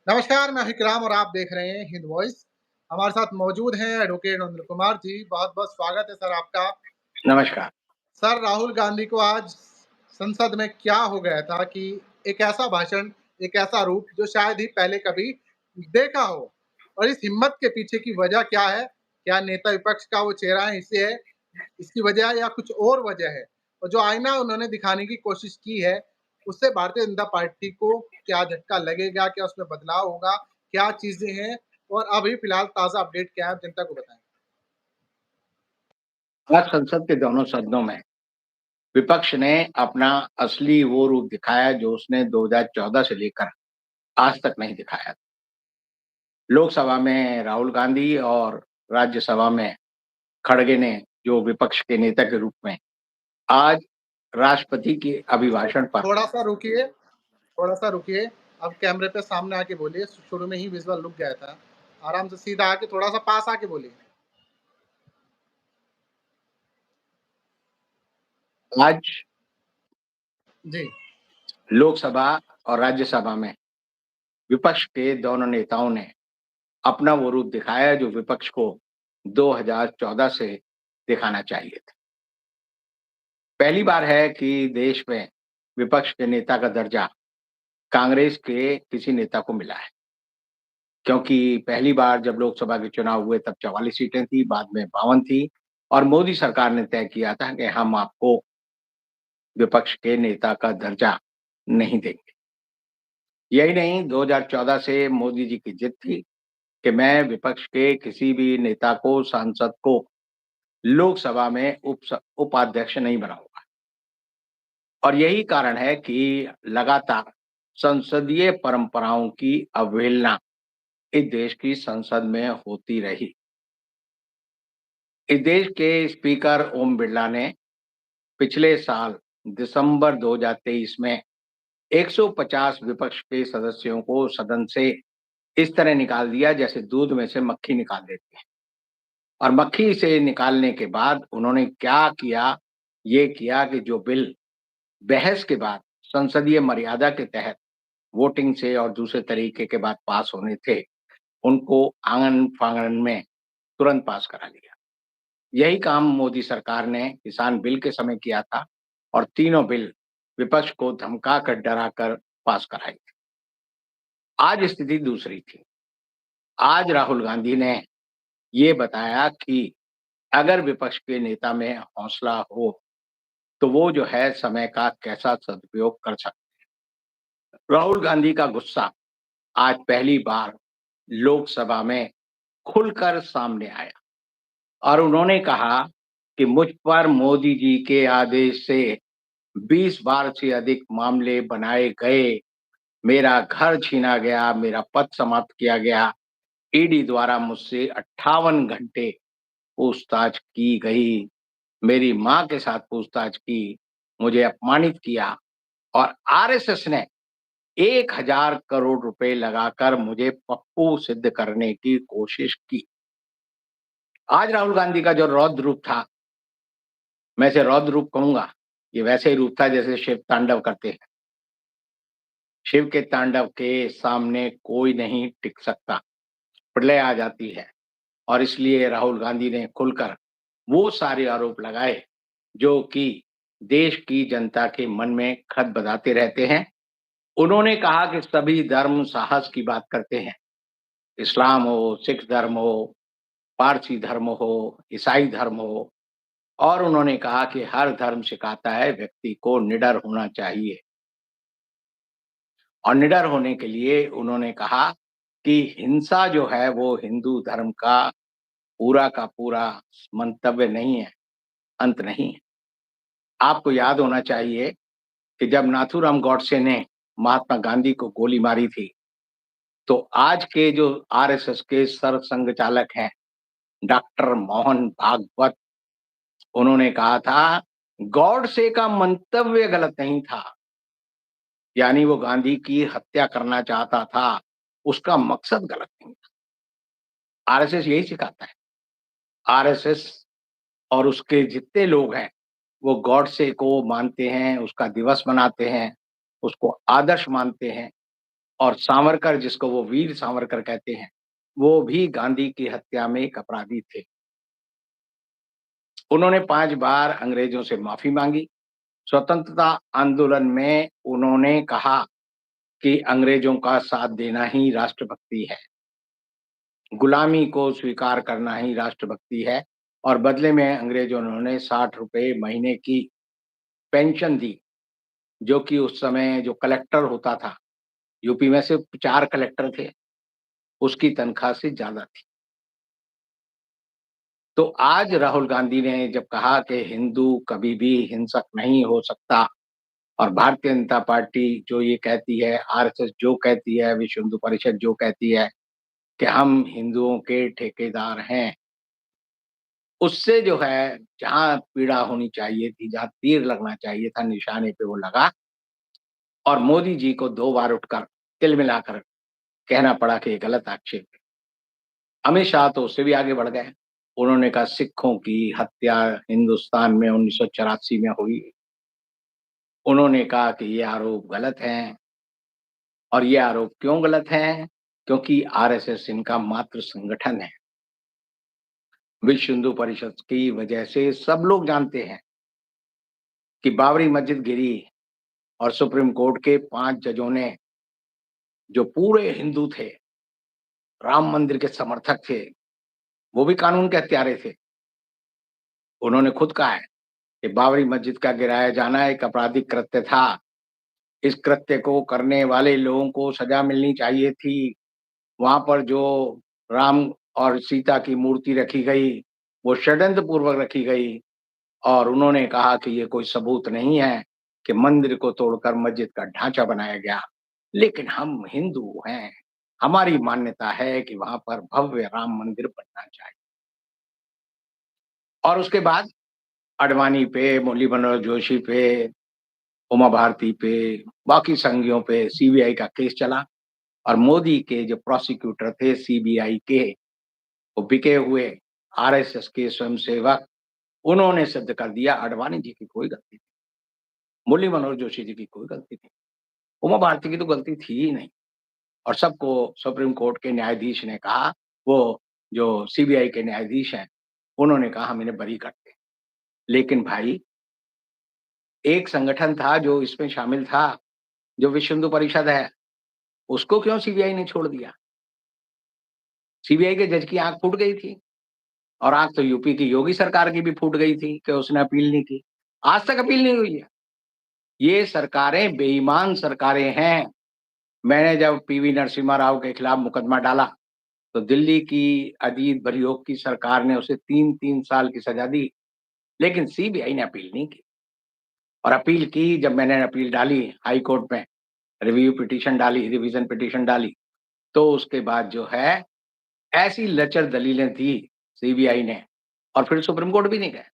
नमस्कार, मैं विक्राम और आप देख रहे हैं हिंद वॉइस। हमारे साथ मौजूद हैं एडवोकेट नरेंद्र कुमार जी। बहुत-बहुत स्वागत है सर आपका। नमस्कार। सर, राहुल गांधी को आज संसद में क्या हो गया था कि एक ऐसा भाषण, एक ऐसा रूप जो शायद ही पहले कभी देखा हो। और इस हिम्मत के पीछे की वजह क्या है? क्या नेता विपक्ष का वो चेहरा है इससे है, इसकी वजह है या कुछ और वजह है? और जो आईना उन्होंने दिखाने की कोशिश की है, उससे भारतीय जनता पार्टी को क्या झटका लगेगा? क्या उसमें बदलाव होगा? क्या चीज़ें हैं? और अभी फिलहाल ताज़ा अपडेट क्या है? आप जनता को बताएँ। आज संसद के दोनों सदनों में विपक्ष ने अपना असली वो रूप दिखाया जो उसने 2014 से लेकर आज तक नहीं दिखाया। लोकसभा में राहुल गांधी और राज्यसभा में खड़गे ने जो विपक्ष के नेता के रूप में आज राष्ट्रपति के अभिभाषण पर थोड़ा-सा रुकिए, थोड़ा-सा रुकिए। अब कैमरे पे सामने आके बोलिए, शुरू में ही विज़ुअल रुक गया था। आराम से सीधा आके थोड़ा-सा पास आके बोलिए। आज जी। लोकसभा और राज्यसभा में विपक्ष के दोनों नेताओं ने अपना वो रूप दिखाया जो विपक्ष को 2014 से दिखाना चाहिए था। पहली बार है कि देश में विपक्ष के नेता का दर्जा कांग्रेस के किसी नेता को मिला है, क्योंकि पहली बार जब लोकसभा के चुनाव हुए तब 44 सीटें थी, बाद में 52 थी और मोदी सरकार ने तय किया था कि हम आपको विपक्ष के नेता का दर्जा नहीं देंगे। यही नहीं, 2014 से मोदी जी की जिद थी कि मैं विपक्ष के किसी भी नेता को, सांसद को लोकसभा में उपाध्यक्ष नहीं बनाऊंगा। और यही कारण है कि लगातार संसदीय परंपराओं की अवहेलना इस देश की संसद में होती रही। इस देश के स्पीकर ओम बिरला ने पिछले साल दिसंबर 2023 में 150 विपक्ष के सदस्यों को सदन से इस तरह निकाल दिया जैसे दूध में से मक्खी निकाल देते हैं। और मक्खी से निकालने के बाद उन्होंने क्या किया, ये किया कि जो बिल बहस के बाद संसदीय मर्यादा के तहत वोटिंग से और दूसरे तरीके के बाद पास होने थे, उनको आंगन-फांगन में तुरंत पास करा लिया। यही काम मोदी सरकार ने किसान बिल के समय किया था और तीनों बिल विपक्ष को धमका कर, डरा कर पास कराई थी। आज स्थिति दूसरी थी। आज राहुल गांधी ने ये बताया कि अगर विपक्ष के नेता में हौसला हो, तो वो जो है समय का कैसा सदुपयोग कर सकते हैं। राहुल गांधी का गुस्सा आज पहली बार लोकसभा में खुलकर सामने आया और उन्होंने कहा कि मुझ पर मोदी जी के आदेश से 20 बार से अधिक मामले बनाए गए, मेरा घर छीना गया, मेरा पद समाप्त किया गया, ईडी द्वारा मुझसे 58 घंटे पूछताछ की गई, मेरी माँ के साथ पूछताछ की, मुझे अपमानित किया और आरएसएस ने 1000 करोड़ रुपए लगाकर मुझे पप्पू सिद्ध करने की कोशिश की। आज राहुल गांधी का जो रौद्र रूप था, मैं इसे रौद्र रूप कहूँगा, ये वैसे ही रूप था जैसे शिव तांडव करते हैं। शिव के तांडव के सामने कोई नहीं टिक सकता, प्रलय आ जाती है और इसलिए राहुल गांधी ने खुलकर वो सारे आरोप लगाए, जो कि देश की जनता के मन में खत बधाते रहते हैं। उन्होंने कहा कि सभी धर्म साहस की बात करते हैं, इस्लाम हो, सिख धर्म हो, पारसी धर्म हो, ईसाई धर्म हो और उन्होंने कहा कि हर धर्म सिखाता है व्यक्ति को निडर होना चाहिए। और निडर होने के लिए उन्होंने कहा कि हिंसा जो है वो हिंदू धर्म का पूरा का पूरा मंतव्य नहीं है, अंत नहीं है। आपको याद होना चाहिए कि जब नाथूराम गॉडसे ने महात्मा गांधी को गोली मारी थी, तो आज के जो आरएसएस के सरसंघचालक हैं, डॉक्टर मोहन भागवत, उन्होंने कहा था, गॉडसे का मंतव्य गलत नहीं था, यानी वो गांधी की हत्या करना चाहता था, उसका मकसद गलत नहीं था। आरएसएस यही सिखाता है। आरएसएस और उसके जितने लोग हैं, वो गॉडसे को मानते हैं, उसका दिवस मनाते हैं, उसको आदर्श मानते हैं। और सावरकर, जिसको वो वीर सावरकर कहते हैं, वो भी गांधी की हत्या में एक अपराधी थे। उन्होंने 5 बार अंग्रेजों से माफ़ी माँगी। स्वतंत्रता आंदोलन में उन्होंने कहा कि अंग्रेजों का साथ देना ही राष्ट्रभक्ति है। गुलामी को स्वीकार करना ही राष्ट्रभक्ति है, और बदले में अंग्रेजों ने उन्हें ₹60 महीने की पेंशन दी, जो कि उस समय जो कलेक्टर होता था, यूपी में सिर्फ 4 कलेक्टर थे, उसकी तनख्वाह से ज़्यादा थी। तो आज राहुल गांधी ने जब कहा कि हिंदू कभी भी हिंसक नहीं हो सकता, और भारतीय जनता पार्टी जो ये कहती है, आरएसएस जो कहती है, विश्व हिंदू परिषद जो कहती है कि हम हिंदुओं के ठेकेदार हैं, उससे जो है जहाँ पीड़ा होनी चाहिए थी, जहाँ तीर लगना चाहिए था, निशाने पे वो लगा, और मोदी जी को 2 बार उठकर तिलमिलाकर कहना पड़ा कि ये गलत आक्षेप है। अमित शाह तो उससे भी आगे बढ़ गए। उन्होंने कहा सिखों की हत्या हिंदुस्तान में 1984 में हुई। उन्होंने कहा कि ये आरोप गलत हैं, और ये आरोप क्यों गलत हैं? क्योंकि आरएसएस इनका मातृ संगठन है। विश्व हिंदू परिषद की वजह से सब लोग जानते हैं कि बाबरी मस्जिद गिरी, और सुप्रीम कोर्ट के 5 जजों ने, जो पूरे हिंदू थे, राम मंदिर के समर्थक थे, वो भी कानून के हत्यारे थे। उन्होंने खुद कहा है कि बाबरी मस्जिद का गिराया जाना एक आपराधिक कृत्य था। इस कृत्य को करने वाले लोगों को सजा मिलनी चाहिए थी। वहाँ पर जो राम और सीता की मूर्ति रखी गई, वो षड्यंत्र पूर्वक रखी गई, और उन्होंने कहा कि ये कोई सबूत नहीं है कि मंदिर को तोड़कर मस्जिद का ढांचा बनाया गया। लेकिन हम हिंदू हैं, हमारी मान्यता है कि वहाँ पर भव्य राम मंदिर बनना चाहिए। और उसके बाद अडवाणी पे, मुरली मनोहर जोशी पे, उमा भारती पे, बाकी संघियों पे सीबीआई का केस चला, और मोदी के जो प्रोसिक्यूटर थे सीबीआई के, वो बिके हुए आरएसएस के स्वयंसेवक, उन्होंने सिद्ध कर दिया अडवाणी जी की कोई गलती नहीं, मुरली मनोहर जोशी जी की कोई गलती नहीं, उमा भारती की तो गलती थी ही नहीं। और सबको सुप्रीम कोर्ट के न्यायाधीश ने कहा, वो जो सीबीआई के न्यायाधीश हैं, उन्होंने कहा हम इन्हें बरी करते हैं। लेकिन भाई, एक संगठन था जो इसमें शामिल था, जो विश्व हिंदू परिषद है, उसको क्यों सीबीआई ने छोड़ दिया? सीबीआई के जज की आँख फूट गई थी, और आँख तो यूपी की योगी सरकार की भी फूट गई थी कि उसने अपील नहीं की। आज तक अपील नहीं हुई है। ये सरकारें बेईमान सरकारें हैं। मैंने जब पीवी नरसिम्हा राव के खिलाफ मुकदमा डाला, तो दिल्ली की अजीत बलयोग की सरकार ने उसे 3-3 साल की सज़ा दी, लेकिन सीबीआई ने अपील नहीं की। और अपील की, जब मैंने अपील डाली हाई कोर्ट में, रिव्यू पिटीशन डाली, रिवीज़न पिटीशन डाली, तो उसके बाद जो है, ऐसी लचर दलीलें दी सीबीआई ने, और फिर सुप्रीम कोर्ट भी नहीं गए।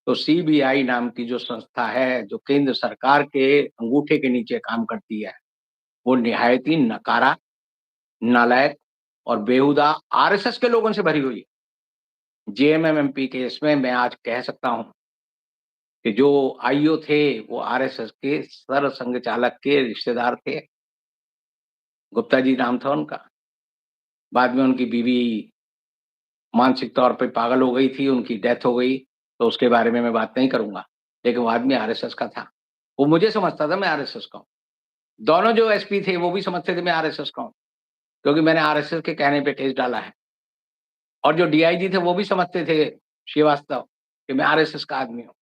तो सीबीआई नाम की जो संस्था है, जो केंद्र सरकार के अंगूठे के नीचे काम करती है, वो निहायत ही नकारा, नालायक और बेहुदा आरएसएस के लोगों से भरी हुई है। जेएमएम-एमपी केस में मैं आज कह सकता हूँ कि जो आईओ थे, वो आरएसएस के सरसंघ चालक के रिश्तेदार थे। गुप्ता जी नाम था उनका। बाद में उनकी बीवी मानसिक तौर पे पागल हो गई थी, उनकी डेथ हो गई, तो उसके बारे में मैं बात नहीं करूँगा। लेकिन वो आदमी आरएसएस का था। वो मुझे समझता था मैं आरएसएस का हूँ। दोनों जो एसपी थे, वो भी समझते थे मैं आरएसएस का हूँ, क्योंकि मैंने आरएसएस के कहने पे केस डाला है। और जो डीआईजी थे, वो भी समझते थे, श्रीवास्तव, कि मैं आरएसएस का आदमी हूँ।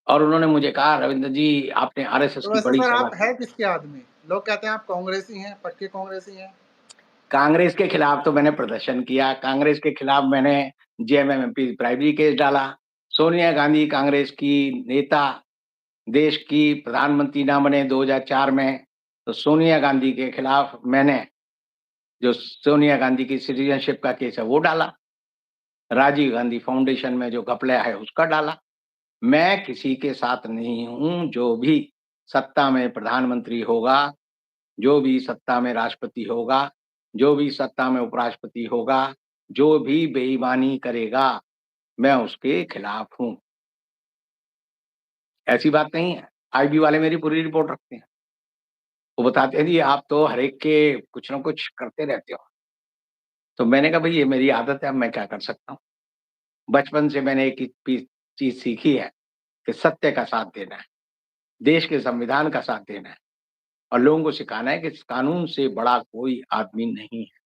और उन्होंने मुझे कहा, "रविंद्र जी, आपने आरएसएस तो की वैसे बड़ी सर सेवा आप की।" हैं किसके आदमी? लोग कहते हैं आप कांग्रेसी हैं, पक्के कांग्रेसी हैं। कांग्रेस के खिलाफ तो मैंने प्रदर्शन किया, कांग्रेस के खिलाफ मैंने जेएमएम-एमपी ब्राइबरी केस डाला। सोनिया गांधी कांग्रेस की नेता, देश की प्रधानमंत्री ना बने 2004 में, तो सोनिया गांधी के खिलाफ मैंने, जो सोनिया गांधी की सिटीज़नशिप का केस है, वो डाला। राजीव गांधी फाउंडेशन में जो घपला है, उसका डाला। मैं किसी के साथ नहीं हूँ, जो भी सत्ता में प्रधानमंत्री होगा, जो भी सत्ता में राष्ट्रपति होगा, जो भी सत्ता में उपराष्ट्रपति होगा, जो भी बेईमानी करेगा, मैं उसके खिलाफ हूँ। ऐसी बात नहीं है। आईबी वाले मेरी पूरी रिपोर्ट रखते हैं। वो बताते हैं जी आप तो हर एक के कुछ ना कुछ करते रहते हो। तो मैंने कहा भई ये मेरी आदत है, अब मैं क्या कर सकता हूँ? बचपन से मैंने एक ही चीज़ सीखी है कि सत्य का साथ देना है, देश के संविधान का साथ देना है और लोगों को सिखाना है कि इस कानून से बड़ा कोई आदमी नहीं है।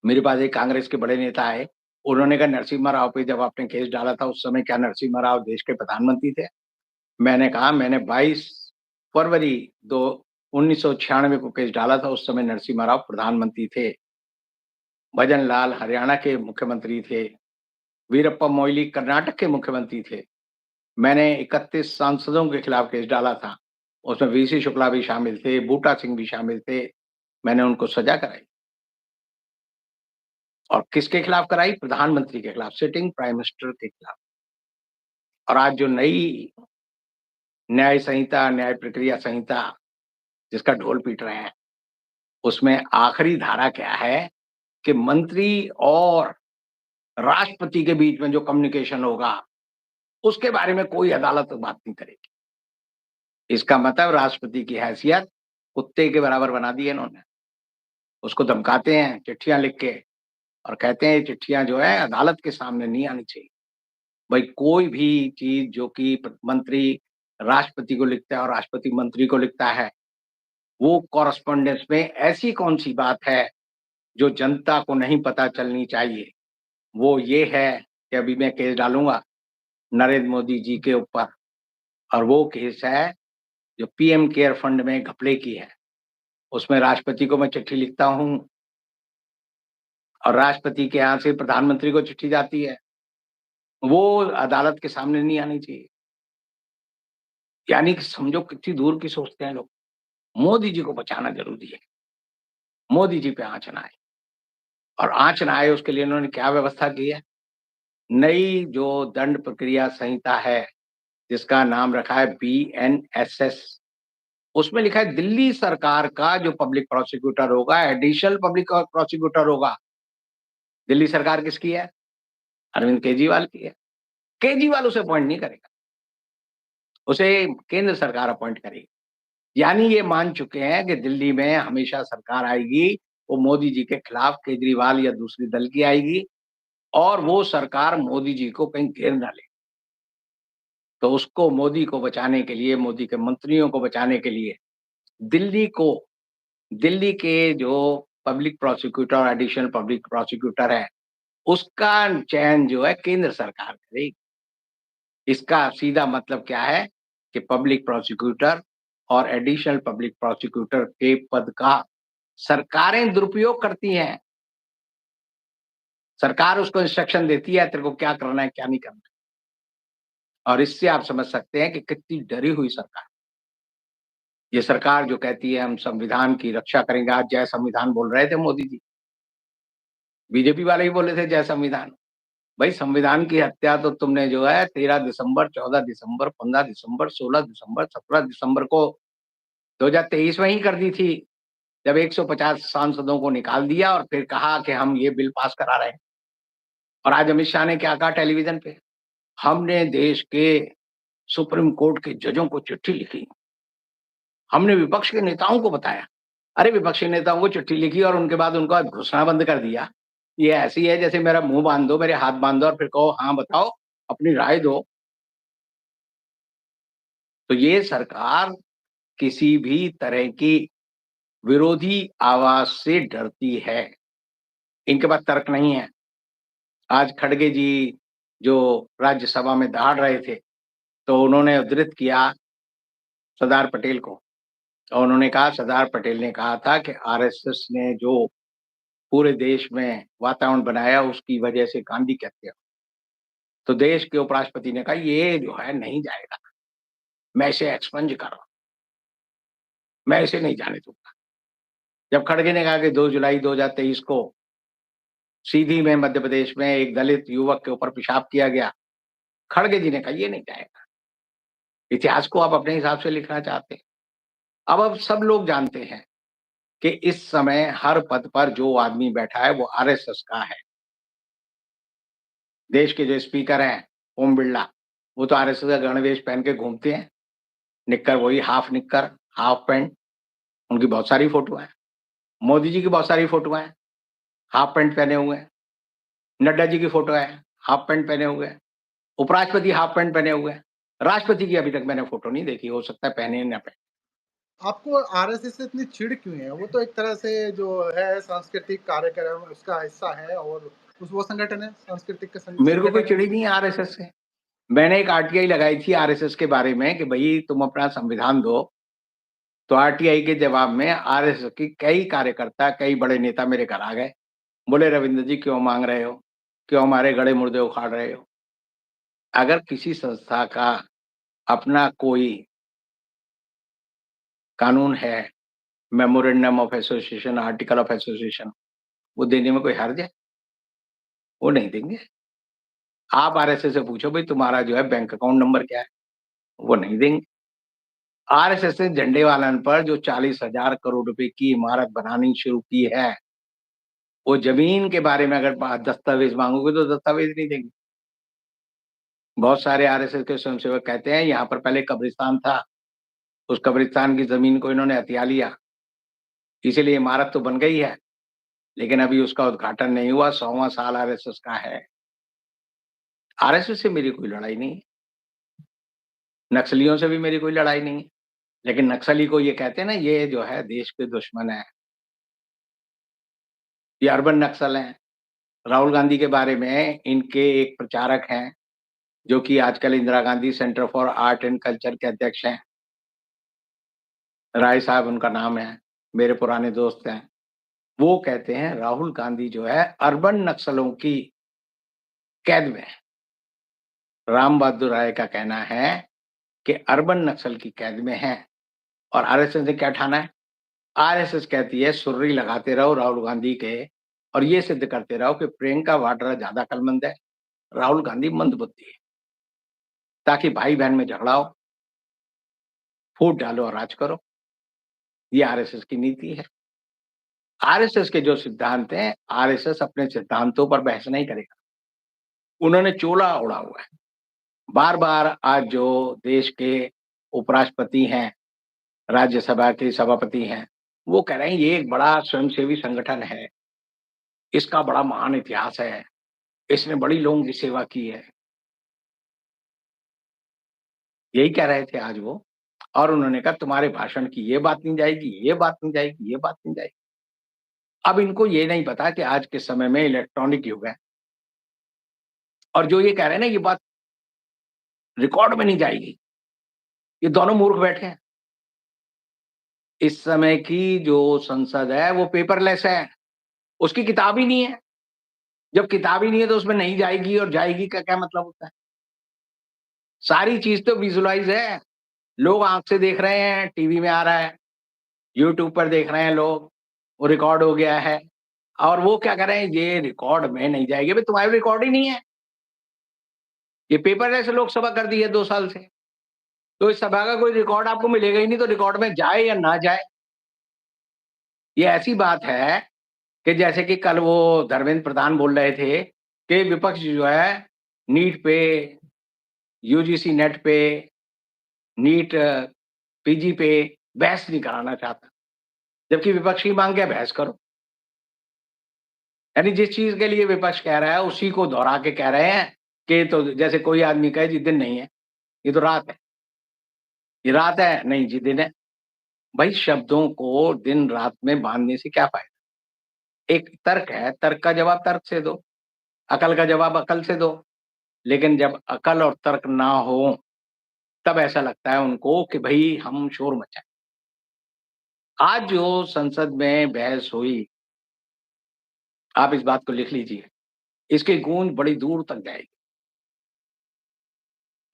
मेरे पास एक कांग्रेस के बड़े नेता आए, उन्होंने कहा नरसिम्हा राव पे जब आपने केस डाला था उस समय क्या नरसिम्हा राव देश के प्रधानमंत्री थे? मैंने कहा मैंने 22 फरवरी दो 1996 को केस डाला था, उस समय नरसिम्हा राव प्रधानमंत्री थे। भजन लाल हरियाणा के मुख्यमंत्री थे, वीरप्पा मोइली कर्नाटक के मुख्यमंत्री थे। मैंने 31 सांसदों के खिलाफ केस डाला था। उसमें वीसी शुक्ला भी शामिल थे, बूटा सिंह भी शामिल थे। मैंने उनको सज़ा कराई और किसके खिलाफ कराई? प्रधानमंत्री के खिलाफ, सिटिंग प्राइम मिनिस्टर के खिलाफ। और आज जो नई न्याय संहिता, न्याय प्रक्रिया संहिता जिसका ढोल पीट रहे हैं, उसमें आखिरी धारा क्या है कि मंत्री और राष्ट्रपति के बीच में जो कम्युनिकेशन होगा, उसके बारे में कोई अदालत बात नहीं करेगी। इसका मतलब राष्ट्रपति की हैसियत कुत्ते के बराबर बना दी है इन्होंने। उसको धमकाते हैं चिट्ठियाँ लिख के और कहते हैं ये चिट्ठियाँ जो है अदालत के सामने नहीं आनी चाहिए। भाई कोई भी चीज़ जो कि मंत्री राष्ट्रपति को लिखता है और राष्ट्रपति मंत्री को लिखता है, वो कॉरेस्पोंडेंस में ऐसी कौन-सी बात है जो जनता को नहीं पता चलनी चाहिए? वो ये है कि अभी मैं केस डालूँगा नरेंद्र मोदी जी के ऊपर और वो केस है जो पीएम केयर फंड में घपले की है। उसमें राष्ट्रपति को मैं चिट्ठी लिखता हूँ और राष्ट्रपति के यहाँ से प्रधानमंत्री को चिट्ठी जाती है। वो अदालत के सामने नहीं आनी चाहिए। यानी कि समझो कितनी दूर की सोचते हैं लोग। मोदी जी को बचाना ज़रूरी है। मोदी जी पे आँच ना आए और आँच ना आए उसके लिए इन्होंने क्या व्यवस्था की है? नई जो दंड प्रक्रिया संहिता है, जिसका नाम रखा है बीएनएसएस, उसमें लिखा है दिल्ली सरकार का जो पब्लिक प्रोसिक्यूटर होगा, एडिशनल पब्लिक प्रोसिक्यूटर होगा। दिल्ली सरकार किसकी है? अरविंद केजरीवाल की है। केजरीवाल उसे अपॉइंट नहीं करेगा, उसे केंद्र सरकार अपॉइंट करेगी। यानी ये मान चुके हैं कि दिल्ली में हमेशा सरकार आएगी, वो मोदी जी के खिलाफ केजरीवाल या दूसरी दल की आएगी और वो सरकार मोदी जी को कहीं घेर ना ले। तो उसको मोदी को बचाने के लिए, मोदी के मंत्रियों को बचाने के लिए दिल्ली को दिल्ली के जो public prosecutor, additional public prosecutor है, उसका चयन जो है केंद्र सरकार करेगी। इसका सीधा मतलब क्या है कि पब्लिक प्रोसिक्यूटर और एडिशनल पब्लिक प्रोसिक्यूटर के पद का सरकारें दुरुपयोग करती हैं। सरकार उसको इंस्ट्रक्शन देती है, तेरे को क्या करना है, क्या नहीं करना है। और इससे आप समझ सकते हैं कि कितनी डरी हुई सरकार। ये सरकार जो कहती है हम संविधान की रक्षा करेंगे, आज जय संविधान बोल रहे थे मोदी जी। बीजेपी वाले ही बोले थे जय संविधान। भाई संविधान की हत्या तो तुमने जो है 13 दिसंबर, 14 दिसंबर, 15 दिसंबर, 16 दिसंबर, 17 दिसंबर को 2023 में ही कर दी थी, जब 150 सांसदों को निकाल दिया और फिर कहा कि हम ये बिल पास करा रहे हैं। और आज अमित शाह ने क्या कहा टेलीविज़न पे? हमने देश के सुप्रीम कोर्ट के जजों को चिट्ठी लिखी। हमने विपक्ष के नेताओं को बताया। अरे विपक्षी नेताओं को चिट्ठी लिखी और उनके बाद उनको घुसना बंद कर दिया। ये ऐसी है जैसे मेरा मुँह बाँध दो, मेरे हाथ बाँध दो और फिर कहो हाँ बताओ, अपनी राय दो। तो ये सरकार किसी भी तरह की विरोधी आवाज़ से डरती है। इनके पास तर्क नहीं है। आज खड़गे जी जो राज्यसभा में दहाड़ रहे थे, तो उन्होंने उद्धृत किया सरदार पटेल को और उन्होंने कहा सरदार पटेल ने कहा था कि आरएसएस ने जो पूरे देश में वातावरण बनाया उसकी वजह से गांधी की हत्या। तो देश के उपराष्ट्रपति ने कहा ये जो है नहीं जाएगा। मैं इसे एक्सपंज कर रहा हूँ। मैं इसे नहीं जाने दूँगा। जब खड़गे ने कहा कि 2 जुलाई 2023 को सीधी में मध्य प्रदेश में एक दलित युवक के ऊपर पेशाब किया गया, खड़गे जी ने कहा ये नहीं जाएगा। इतिहास को आप अपने हिसाब से लिखना चाहते हैं। अब सब लोग जानते हैं कि इस समय हर पद पर जो आदमी बैठा है वो आरएसएस का है। देश के जो स्पीकर हैं ओम बिड़ला, वो तो आरएसएस का गणवेश पहन के घूमते हैं। निक्कर वही हाफ निक्कर, हाफ पैंट उनकी बहुत सारी फ़ोटो हैं। मोदी जी की बहुत सारी फ़ोटो हैं, हाफ पैंट पहने हुए हैं। नड्डा जी की फ़ोटो है, हाफ पैंट पहने हुए हैं। उपराष्ट्रपति हाफ पैंट पहने हुए हैं। राष्ट्रपति की अभी तक मैंने फ़ोटो नहीं देखी, हो सकता है पहने या ना पहने। आपको आरएसएस से इतनी चिढ़ क्यों है? वो तो एक तरह से जो है सांस्कृतिक कार्यक्रम उसका हिस्सा है और उस वो संगठन है, सांस्कृतिक का मेरे को कोई संगठन है। चिढ़ ही नहीं है आरएसएस से। मैंने एक आरटीआई लगाई थी आरएसएस के बारे में कि भई तुम अपना संविधान दो, तो आरटीआई के जवाब में आरएसएस की कई कार्यकर्ता, कई बड़े नेता मेरे घर आ गए। बोले, "रविंद्र जी क्यों माँग रहे हो? क्यों हमारे गड़े मुर्दे उखाड़ रहे हो?" अगर किसी संस्था का अपना कोई कानून है, memorandum of association, article of association, वो देने में कोई हर्ज है? वो नहीं देंगे। आप आरएसएस से पूछो भई तुम्हारा जो है बैंक अकाउंट नंबर क्या है? वो नहीं देंगे। आरएसएस ने झंडे वालन पर जो 40,000 करोड़ रुपए की इमारत बनानी शुरू की है, वो ज़मीन के बारे में अगर दस्तावेज़ माँगोगे तो दस्तावेज़ नहीं देंगे। बहुत सारे आरएसएस के स्वयंसेवक कहते हैं यहाँ पर पहले कब्रिस्तान था, उस कब्रिस्तान की ज़मीन को इन्होंने हथिया लिया, इसीलिए इमारत तो बन गई है, लेकिन अभी उसका उद्घाटन नहीं हुआ, 100वाँ साल आरएसएस का है। आरएसएस से मेरी कोई लड़ाई नहीं है, नक्सलियों से भी मेरी कोई लड़ाई नहीं है, लेकिन नक्सली को ये कहते हैं ना ये जो है देश के दुश्मन है, ये अर्बन नक्सल हैं। राहुल गांधी के बारे में इनके एक प्रचारक हैं, जो कि आजकल Indira Gandhi centre for art and culture के अध्यक्ष हैं। राय साहब उनका नाम है, मेरे पुराने दोस्त हैं। वो कहते हैं राहुल गांधी जो है अर्बन नक्सलों की कैद में है। राम बहादुर राय का कहना है कि अर्बन नक्सल की कैद में हैं और आरएसएस ने क्या ठाना है? आरएसएस कहती है सुर्री लगाते रहो राहुल गांधी के और ये सिद्ध करते रहो कि प्रियंका वाड्रा ज़्यादा अक्लमंद है, राहुल गांधी मंदबुद्धि है, ताकि भाई-बहन में झगड़ा हो, फूट डालो और राज करो। ये आरएसएस की नीति है। आरएसएस के जो सिद्धांत हैं, आरएसएस अपने सिद्धांतों पर बहस नहीं करेगा। उन्होंने चोला ओढ़ा हुआ है। बार-बार आज जो देश के उपराष्ट्रपति हैं, राज्यसभा के सभापति हैं, वो कह रहे हैं ये एक बड़ा स्वयंसेवी संगठन है, इसका बड़ा महान इतिहास है, इसने बड़ी लोगों की सेवा की है। यही कह रहे थे आज वो और उन्होंने कहा तुम्हारे भाषण की ये बात नहीं जाएगी, ये बात नहीं जाएगी, ये बात नहीं जाएगी। अब इनको ये नहीं पता कि आज के समय में इलेक्ट्रॉनिक युग है और जो ये कह रहे हैं ना ये बात रिकॉर्ड में नहीं जाएगी, ये दोनों मूर्ख बैठे हैं। इस समय की जो संसद है वो पेपरलेस है, उसकी किताब ही नहीं है। जब किताब ही नहीं है तो उसमें नहीं जाएगी और जाएगी का क्या मतलब होता है? सारी चीज़ तो विजुअलाइज़ है, लोग आँख से देख रहे हैं, टीवी में आ रहा है, यूट्यूब पर देख रहे हैं लोग, वो रिकॉर्ड हो गया है और वो क्या कर रहे हैं, ये रिकॉर्ड में नहीं जाएगी। भई तुम्हारी रिकॉर्ड ही नहीं है, ये पेपरलेस लोकसभा कर दी है 2 साल से, तो इस सभा का कोई रिकॉर्ड आपको मिलेगा ही नहीं, तो रिकॉर्ड में जाए या ना जाए, ये ऐसी बात है कि जैसे कि कल वो धर्मेंद्र प्रधान बोल रहे थे कि विपक्ष जो है नीट पे, यूजीसी नेट पे, नीट पीजी पे बहस नहीं कराना चाहता, जबकि विपक्ष की माँग क्या है बहस करो। यानी जिस चीज़ के लिए विपक्ष कह रहा है उसी को दोहरा के कह रहे हैं कि तो जैसे कोई आदमी कहे जी दिन नहीं है, ये तो रात है। ये रात है, नहीं जी दिन है। भाई शब्दों को दिन-रात में बाँधने से क्या फ़ायदा? एक तर्क है, तर्क का जवाब तर्क से दो, अकल का जवाब अकल से दो। लेकिन जब अकल और तर्क ना हो, तब ऐसा लगता है उनको कि भई हम शोर मचाएँ। आज जो संसद में बहस हुई, आप इस बात को लिख लीजिए, इसकी गूंज बड़ी दूर तक जाएगी।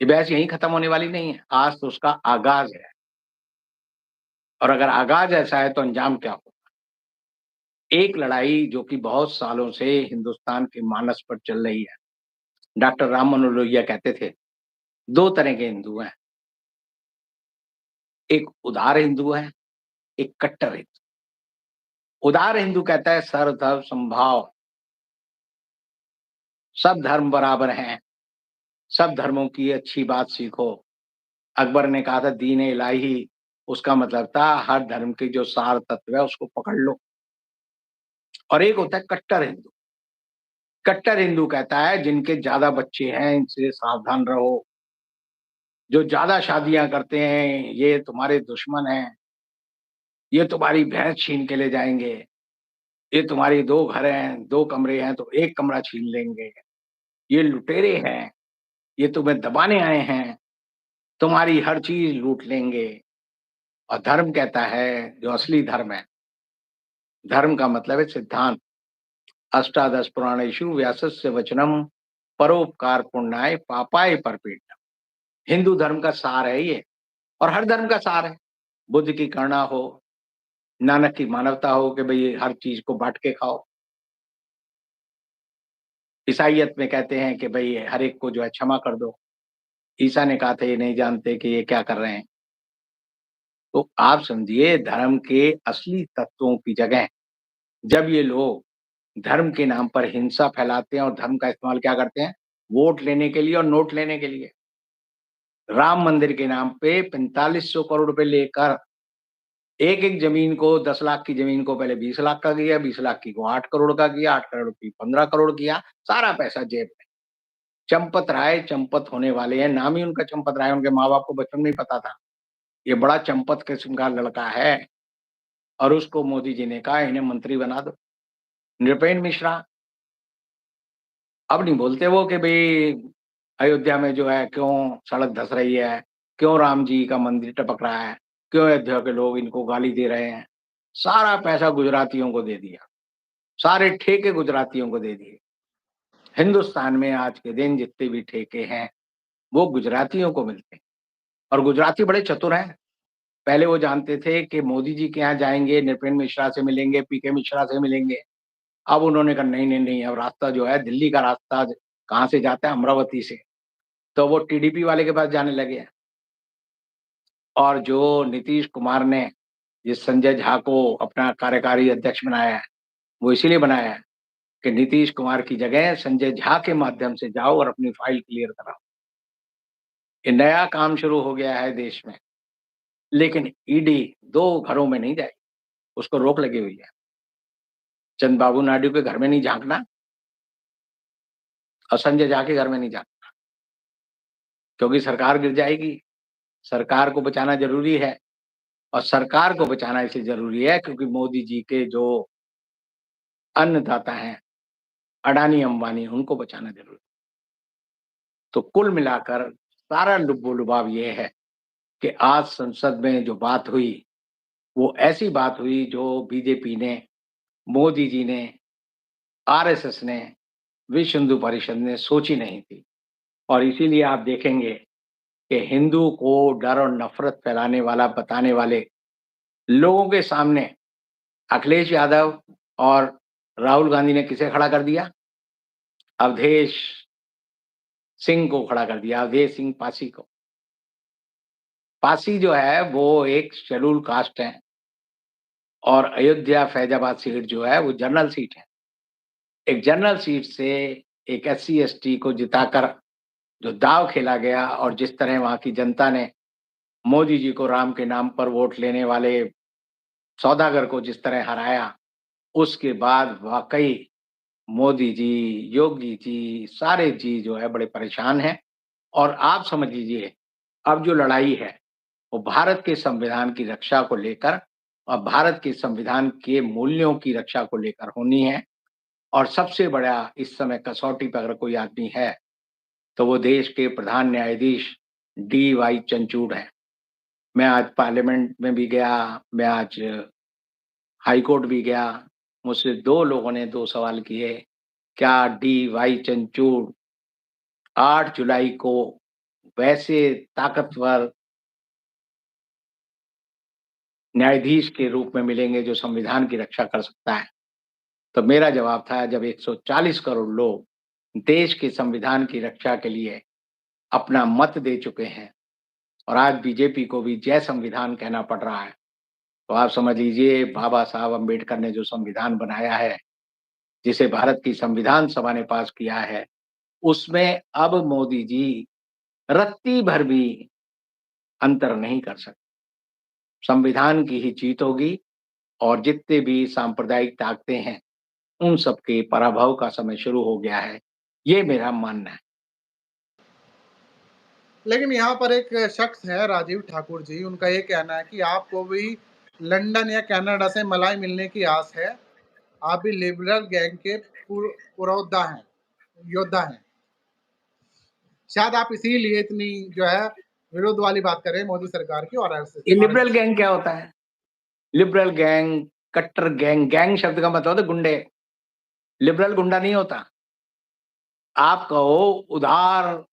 ये बहस यहीं खत्म होने वाली नहीं है, आज तो उसका आगाज़ है और अगर आगाज़ ऐसा है तो अंजाम क्या हो? एक लड़ाई जो कि बहुत सालों से हिंदुस्तान के मानस पर चल रही है। डॉक्टर राम मनोहर लोहिया कहते थे, 2 तरह के हिंदू हैं, एक उदार हिंदू है, एक कट्टर हिंदू। उदार हिंदू कहता है सर्वधर्म समभाव, सब धर्म बराबर हैं, सब धर्मों की अच्छी बात सीखो। अकबर ने कहा था दीन-ए-इलाही उसका मतलब था हर धर्म के जो सार तत्व है उसको पकड़ लो। और एक होता है कट्टर हिंदू। कट्टर हिंदू कहता है जिनके ज़्यादा बच्चे हैं इनसे सावधान रहो, जो ज़्यादा शादियाँ करते हैं ये तुम्हारे दुश्मन हैं, ये तुम्हारी भैंस छीन के ले जाएँगे, ये तुम्हारी 2 घर हैं, 2 कमरे हैं तो 1 कमरा छीन लेंगे, ये लुटेरे हैं, ये तुम्हें दबाने आए हैं, तुम्हारी हर चीज़ लूट लेंगे। और धर्म कहता है जो असली धर्म है, धर्म का मतलब है सिद्धांत। अष्टादश पुराणेषु व्यासस्य वचनम परोपकार पुण्याय पापाय परपीडनम। हिंदू धर्म का सार है ये और हर धर्म का सार है। बुद्ध की करुणा हो, नानक की मानवता हो कि भई हर चीज़ को बाँट के खाओ। ईसाइयत में कहते हैं कि भई हर एक को जो है क्षमा कर दो। ईसा ने कहा था ये नहीं जानते कि ये क्या कर रहे हैं। तो आप समझिए धर्म के असली तत्वों की जगह जब ये लोग धर्म के नाम पर हिंसा फैलाते हैं और धर्म का इस्तेमाल क्या करते हैं? वोट लेने के लिए और नोट लेने के लिए। राम मंदिर के नाम पे 4500 करोड़ रुपए लेकर एक-एक ज़मीन को 10 लाख की ज़मीन को पहले 20 लाख का किया, 20 लाख की को 8 करोड़ का किया, 8 करोड़ की 15 करोड़ किया, सारा पैसा जेब में। चंपत राय चंपत होने वाले हैं, नाम ही उनका चंपत राय है, उनके माँ-बाप को बचपन में ही पता था। ये बड़ा चंपत किस्म का लड़का है और उसको मोदी जी ने कहा इन्हें मंत्री बना दो। नृपेंद्र मिश्रा अब नहीं बोलते वो कि भई अयोध्या में जो है क्यों सड़क धँस रही है, क्यों राम जी का मंदिर टपक रहा है, क्यों अयोध्या के लोग इनको गाली दे रहे हैं। सारा पैसा गुजरातियों को दे दिया, सारे ठेके गुजरातियों को दे दिए। हिंदुस्तान में आज के दिन जितने भी ठेके हैं, वो गुजरातियों को मिलते हैं और गुजराती बड़े चतुर हैं। पहले वो जानते थे कि मोदी जी के यहाँ जाएँगे, नृपेंद्र मिश्रा से मिलेंगे, पीके मिश्रा से मिलेंगे। अब उन्होंने कहा नहीं, नहीं, नहीं अब रास्ता जो है दिल्ली का रास्ता कहाँ से जाता है? अमरावती से। तो वो टीडीपी वाले के पास जाने लगे हैं। और जो नीतीश कुमार ने जिस संजय झा को अपना कार्यकारी अध्यक्ष बनाया है, वो इसीलिए बनाया है कि नीतीश कुमार की जगह संजय झा के माध्यम से जाओ और अपनी फाइल क्लियर कराओ। ये नया काम शुरू हो गया है देश में, लेकिन ईडी 2 घरों में नहीं जाएगी, उसको रोक लगी हुई है। चंद्रबाबू नायडू के घर में नहीं झाँकना और संजय झा के घर में नहीं झाँकना, क्योंकि सरकार गिर जाएगी। सरकार को बचाना ज़रूरी है और सरकार को बचाना इसलिए ज़रूरी है क्योंकि मोदी जी के जो अन्नदाता हैं, अडानी, अंबानी उनको बचाना ज़रूरी है। तो कुल मिलाकर सारा लुब्बो-लुभाव ये है कि आज संसद में जो बात हुई, वो ऐसी बात हुई जो बीजेपी ने, मोदी जी ने, आरएसएस ने, विश्व हिंदू परिषद ने सोची नहीं थी। और इसीलिए आप देखेंगे कि हिंदू को डर और नफ़रत फैलाने वाला बताने वाले लोगों के सामने अखिलेश यादव और राहुल गांधी ने किसे खड़ा कर दिया? अवधेश सिंह को खड़ा कर दिया, अवधेश सिंह पासी को। पासी जो है वो एक शेड्यूल कास्ट है और अयोध्या फैजाबाद सीट जो है वो जनरल सीट है। एक जनरल सीट से एक एससी-एसटी को जिताकर जो दाँव खेला गया और जिस तरह वहाँ की जनता ने मोदी जी को राम के नाम पर वोट लेने वाले सौदागर को जिस तरह हराया, उसके बाद वाक़ई मोदी जी, योगी जी, सारे जी जो है बड़े परेशान हैं और आप समझ लीजिए, अब जो लड़ाई है, वो भारत के संविधान की रक्षा को लेकर और भारत के संविधान के मूल्यों की रक्षा को लेकर होनी है और सबसे बड़ा इस समय कसौटी पे अगर कोई आदमी है, तो वो देश के प्रधान न्यायाधीश डी.वाई चंद्रचूड़ हैं। मैं आज पार्लियामेंट में भी गया, मैं आज हाई कोर्ट भी गया, मुझसे 2 लोगों ने 2 सवाल किए, क्या डी.वाई चंद्रचूड़ 8 जुलाई को वैसे ताकतवर न्यायाधीश के रूप में मिलेंगे जो संविधान की रक्षा कर सकता है? तो मेरा जवाब था जब 140 करोड़ लोग देश के संविधान की रक्षा के लिए अपना मत दे चुके हैं और आज बीजेपी को भी जय संविधान कहना पड़ रहा है, तो आप समझ लीजिए बाबा साहब अम्बेडकर ने जो संविधान बनाया है, जिसे भारत की संविधान सभा ने पास किया है, उसमें अब मोदी जी रत्ती भर भी अंतर नहीं कर सकते। संविधान की ही जीत होगी और जितने भी सांप्रदायिक ताकतें हैं, उन सबके पराभव का समय शुरू हो गया है। ये मेरा मानना है। लेकिन यहाँ पर एक शख्स है राजीव ठाकुर जी, उनका ये कहना है कि आपको भी लंदन या कनाडा से मलाई मिलने की आस है। आप भी लिबरल गैंग के पुरोधा हैं, योद्धा हैं। शायद आप इसीलिए इतनी जो है विरोध वाली बात कर रहे हैं मोदी सरकार की और ये लिबरल आरएसएस। गैंग क्या होता है? लिबरल गैंग, कट्टर गैंग, गैंग शब्द का मतलब होता है गुंडे। लिबरल गुंडा नहीं होता। आप कहो उधार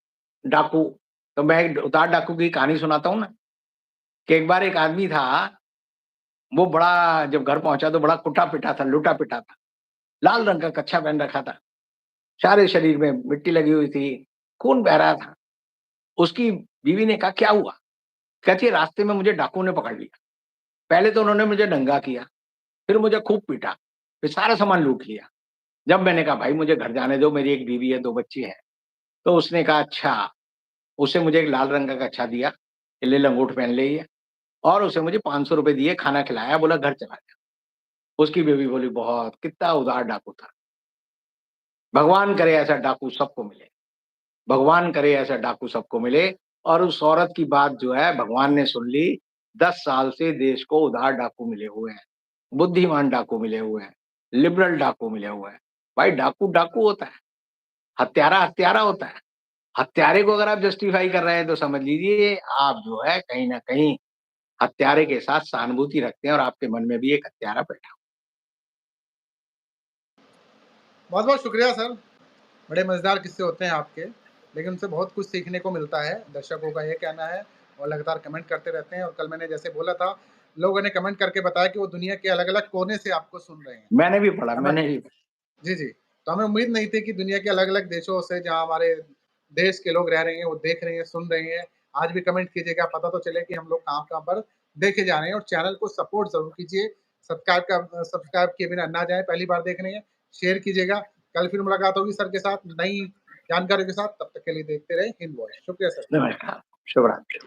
डाकू, तो मैं एक उधार डाकू की कहानी सुनाता हूँ ना, कि एक बार एक आदमी था, वो बड़ा जब घर पहुँचा तो बड़ा कुटा-पिटा था, लुटा-पिटा था। लाल रंग का कच्छा पहन रखा था। सारे शरीर में मिट्टी लगी हुई थी, खून बह रहा था। उसकी बीवी ने कहा, "क्या हुआ?" कहती है, "रास्ते में मुझे डाकुओं ने पकड़ लिया। पहले तो उन्होंने मुझे नंगा किया, फिर मुझे खूब पीटा, फिर सारा सामान लूट लिया। जब मैंने कहा, भाई मुझे घर जाने दो, मेरी एक बीवी है, 2 बच्चे हैं।" तो उसने कहा, "अच्छा।" उसने मुझे एक लाल रंग का कच्छा दिया, कि ले लंगोट पहन ले ये, और उसने मुझे ₹500 दिए, खाना खिलाया, बोला घर चला जा। उसकी बीवी बोली, "बहुत, कितना उदार डाकू था। भगवान करे ऐसा डाकू सबको मिले। भगवान करे ऐसा डाकू सबको मिले।" और उस औरत की बात जो है भगवान ने सुन ली। 10 साल से देश को उधार डाकू मिले हुए हैं, बुद्धिमान डाकू मिले हुए हैं, लिबरल डाकू मिले हुए हैं। भाई डाकू डाकू होता है, हत्यारा हत्यारा होता है। हत्यारे को अगर आप जस्टिफाई कर रहे हैं तो समझ लीजिए आप जो है कहीं न कहीं हत्यारे के साथ सहानुभूति रखते हैं और आपके मन में भी एक हत्यारा बैठा। बहुत-बहुत शुक्रिया सर। बड़े मज़ेदार किस्से होते हैं आपके, लेकिन उनसे बहुत कुछ सीखने को मिलता है। दर्शकों का ये कहना है और लगातार कमेंट करते रहते हैं और कल मैंने जैसे बोला था, लोगों ने कमेंट करके बताया कि वो दुनिया के अलग-अलग कोने से आपको सुन रहे हैं। मैंने भी पढ़ा, हमें मैंने भी जी, जी। तो हमें उम्मीद नहीं थी कि दुनिया के अलग-अलग देशों से जहाँ हमारे देश के लोग रह रहे हैं, वो देख रहे हैं, सुन रहे हैं। आज भी कमेंट कीजिएगा, पता तो चले कि हम लोग कहाँ-कहाँ पर देखे जा रहे हैं और चैनल को सपोर्ट ज़रूर कीजिए। सब्सक्राइब किए बिना ना जाएँ, पहली बार देख रहे हैं, शेयर कीजिएगा। कल फिर मुलाकात होगी सर के साथ, नई जानकारी के साथ। तब तक के लिए देखते रहें हिंद वॉइस। शुक्रिया सर। नमस्कार, शुभ रात्रि।